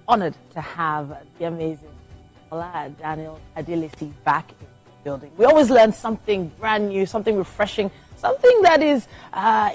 honored to have the amazing Fola Daniel Adelesi back in the building. We always learn something brand new, something refreshing, something that is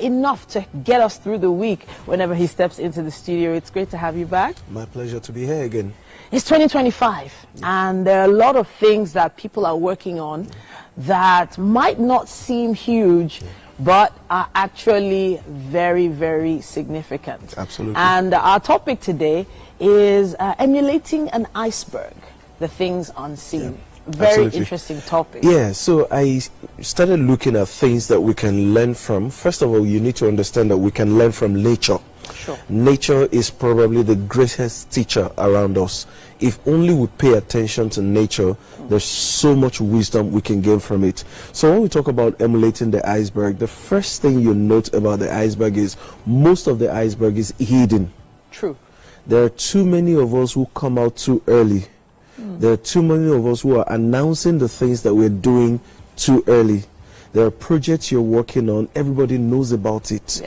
enough to get us through the week whenever he steps into the studio. It's great to have you back. My pleasure to be here again. It's 2025, and there are a lot of things that people are working on that might not seem huge, but are actually very, very significant. Absolutely. And our topic today is emulating an iceberg, the things unseen. Very Absolutely. interesting topic. Yeah, so I started looking at things that we can learn from. First of all, you need to understand that we can learn from nature. Sure. Nature is probably the greatest teacher around us. If only we pay attention to nature, there's so much wisdom we can gain from it. So when we talk about emulating the iceberg, the first thing you note about the iceberg is most of the iceberg is hidden. True. There are too many of us who come out too early. There are too many of us who are announcing the things that we're doing too early. There are projects you're working on, everybody knows about it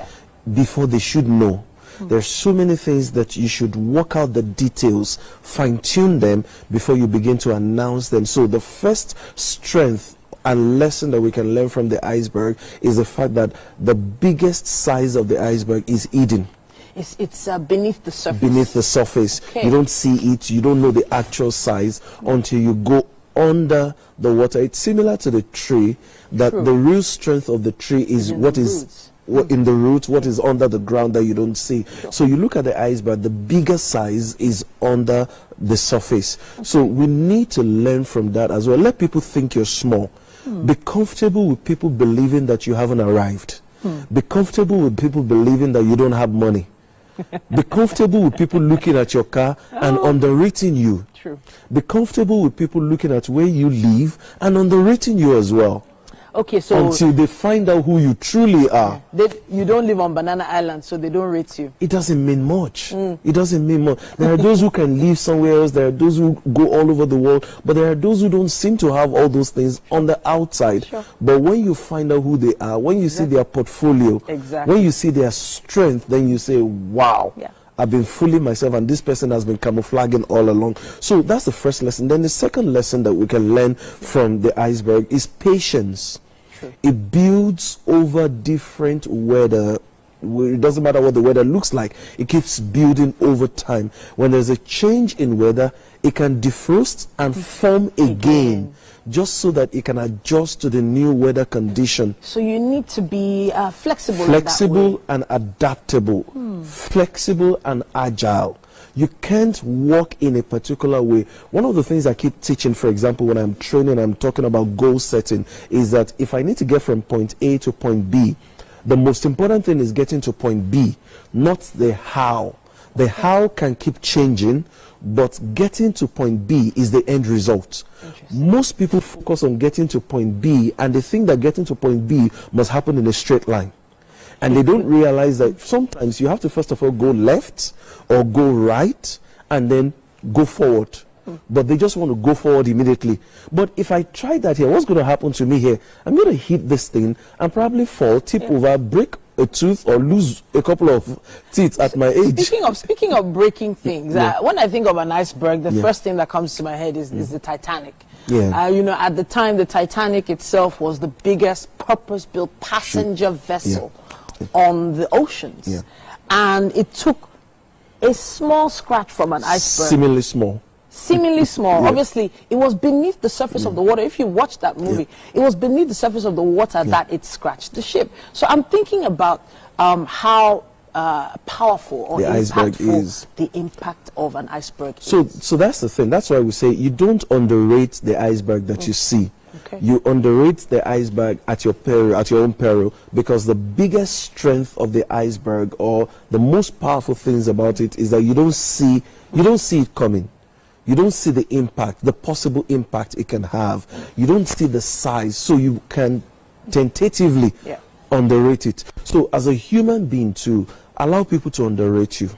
before they should know. There are so many things that you should work out the details, fine-tune them before you begin to announce them. So the first strength and lesson that we can learn from the iceberg is the fact that the biggest size of the iceberg is hidden. It's beneath the surface. Beneath the surface. Okay. You don't see it, you don't know the actual size until you go under the water. It's similar to the tree, that the real strength of the tree is what is in the roots, what is under the ground that you don't see. So you look at the iceberg, the bigger size is under the surface. So we need to learn from that as well. Let people think you're small. Be comfortable with people believing that you haven't arrived. Be comfortable with people believing that you don't have money. Be comfortable with people looking at your car and underrating you. True. Be comfortable with people looking at where you live and underrating you as well. Okay, so until they find out who you truly are. You don't live on Banana Island, so they don't rate you. It doesn't mean much. It doesn't mean much. There are those who can live somewhere else. There are those who go all over the world. But there are those who don't seem to have all those things on the outside. Sure. But when you find out who they are, when you see their portfolio, when you see their strength, then you say, wow. I've been fooling myself and this person has been camouflaging all along. So that's the first lesson. Then the second lesson that we can learn from the iceberg is patience. It builds over different weather. It doesn't matter what the weather looks like. It keeps building over time. When there's a change in weather, it can defrost and form again, just so that it can adjust to the new weather condition. So you need to be flexible. Flexible and adaptable. Flexible and agile. You can't walk in a particular way. One of the things I keep teaching, for example, when I'm training, I'm talking about goal setting, is that if I need to get from point A to point B, the most important thing is getting to point B, not the how. The how can keep changing, but getting to point B is the end result. Most people focus on getting to point B, and they think that getting to point B must happen in a straight line. And they don't realize that sometimes you have to first of all go left or go right and then go forward. But they just want to go forward immediately. But if I try that here, what's going to happen to me here? I'm going to hit this thing and probably fall, tip over, break a tooth, or lose a couple of teeth at my age. Speaking of breaking things, when I think of an iceberg, the first thing that comes to my head is the Titanic. You know, at the time, the Titanic itself was the biggest purpose-built passenger vessel on the oceans. And it took a small scratch from an iceberg. Seemingly small. Obviously, it was beneath the surface of the water. If you watch that movie, it was beneath the surface of the water that it scratched the ship. So I'm thinking about how powerful or the iceberg is. The impact of an iceberg So that's the thing. That's why we say you don't underrate the iceberg that you see. You underrate the iceberg at your peril, at your own peril, because the biggest strength of the iceberg, or the most powerful things about it, is that you don't see it coming. You don't see the impact, the possible impact it can have. You don't see the size, so you can tentatively underrate it. So as a human being too, allow people to underrate you.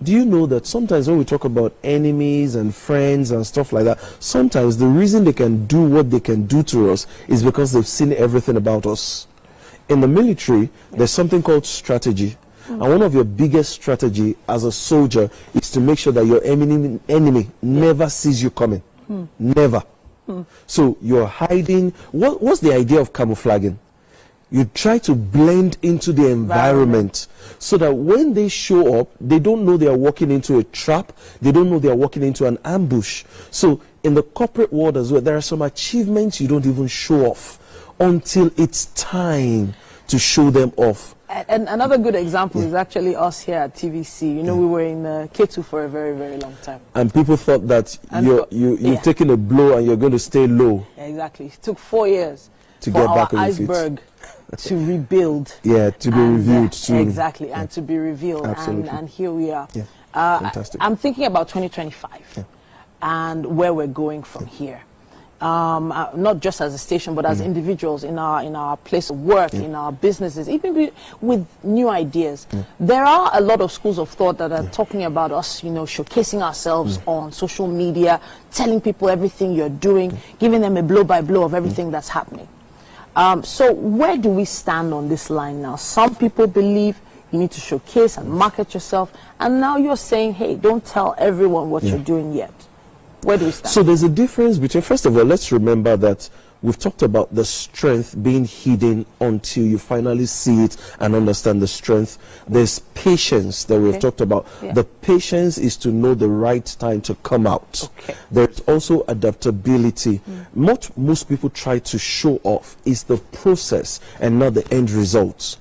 Do you know that sometimes when we talk about enemies and friends and stuff like that, sometimes the reason they can do what they can do to us is because they've seen everything about us. In the military, there's something called strategy. And one of your biggest strategy as a soldier is to make sure that your enemy never sees you coming. Never. So you're hiding. What's the idea of camouflaging? You try to blend into the environment so that when they show up, they don't know they are walking into a trap. They don't know they are walking into an ambush. So in the corporate world as well, there are some achievements you don't even show off until it's time to show them off. And another good example is actually us here at TVC. You know, we were in K2 for a very, very long time. And people thought that you're taking a blow and you're going to stay low. Yeah, exactly. It took 4 years to get back on iceberg to rebuild. Yeah, to be reviewed soon. Exactly, and to be revealed. And here we are. Yeah. Fantastic. I'm thinking about 2025 and where we're going from here. Not just as a station, but as individuals in our place of work, in our businesses, even with new ideas. There are a lot of schools of thought that are talking about us, you know, showcasing ourselves on social media, telling people everything you're doing, giving them a blow-by-blow of everything that's happening. So where do we stand on this line now? Some people believe you need to showcase and market yourself, and now you're saying, hey, don't tell everyone what you're doing yet. Where do we stand? So there's a difference between, first of all, let's remember that we've talked about the strength being hidden until you finally see it and understand the strength. There's patience that we've talked about. The patience is to know the right time to come out. There's also adaptability. What most people try to show off is the process and not the end results.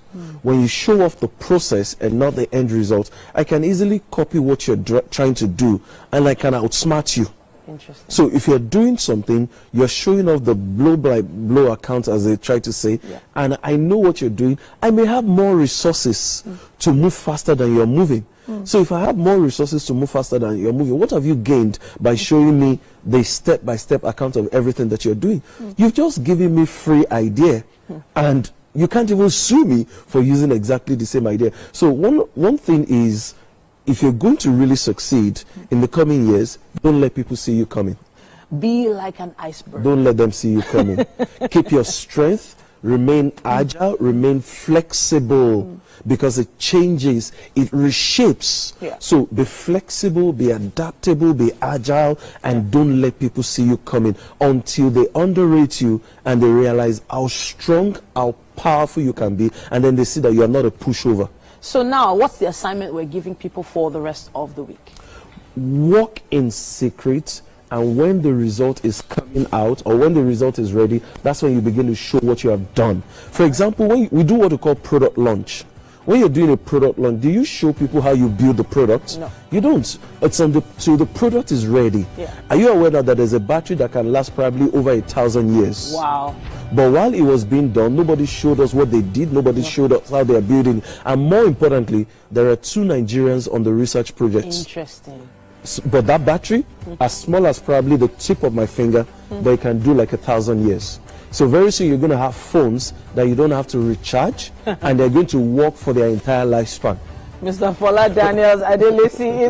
When you show off the process and not the end result, I can easily copy what you're trying to do and I can outsmart you. Interesting. So if you're doing something, you're showing off the blow-by-blow account, as they try to say, and I know what you're doing. I may have more resources to move faster than you're moving. So if I have more resources to move faster than you're moving, what have you gained by showing me the step-by-step account of everything that you're doing? You've just given me free idea, and you can't even sue me for using exactly the same idea. So one thing is, if you're going to really succeed in the coming years, don't let people see you coming. Be like an iceberg. Don't let them see you coming. Keep your strength, remain agile, remain flexible, because it changes, it reshapes. So be flexible, be adaptable, be agile, and don't let people see you coming until they underrate you and they realize how strong, how powerful you can be, and then they see that you are not a pushover. So now, what's the assignment we're giving people for the rest of the week? Work in secret, and when the result is coming out, or when the result is ready, that's when you begin to show what you have done. For example, when we do what we call product launch. When you're doing a product launch, do you show people how you build the product? No. You don't. It's till the product is ready. Are you aware that there's a battery that can last probably over 1,000 years? Wow. But while it was being done, nobody showed us what they did. Nobody showed us how they are building. And more importantly, there are 2 Nigerians on the research project. Interesting. But that battery, as small as probably the tip of my finger, but it can do like 1,000 years. So very soon you're going to have phones that you don't have to recharge, and they're going to work for their entire lifespan. Mr. Fola Daniel Adelesi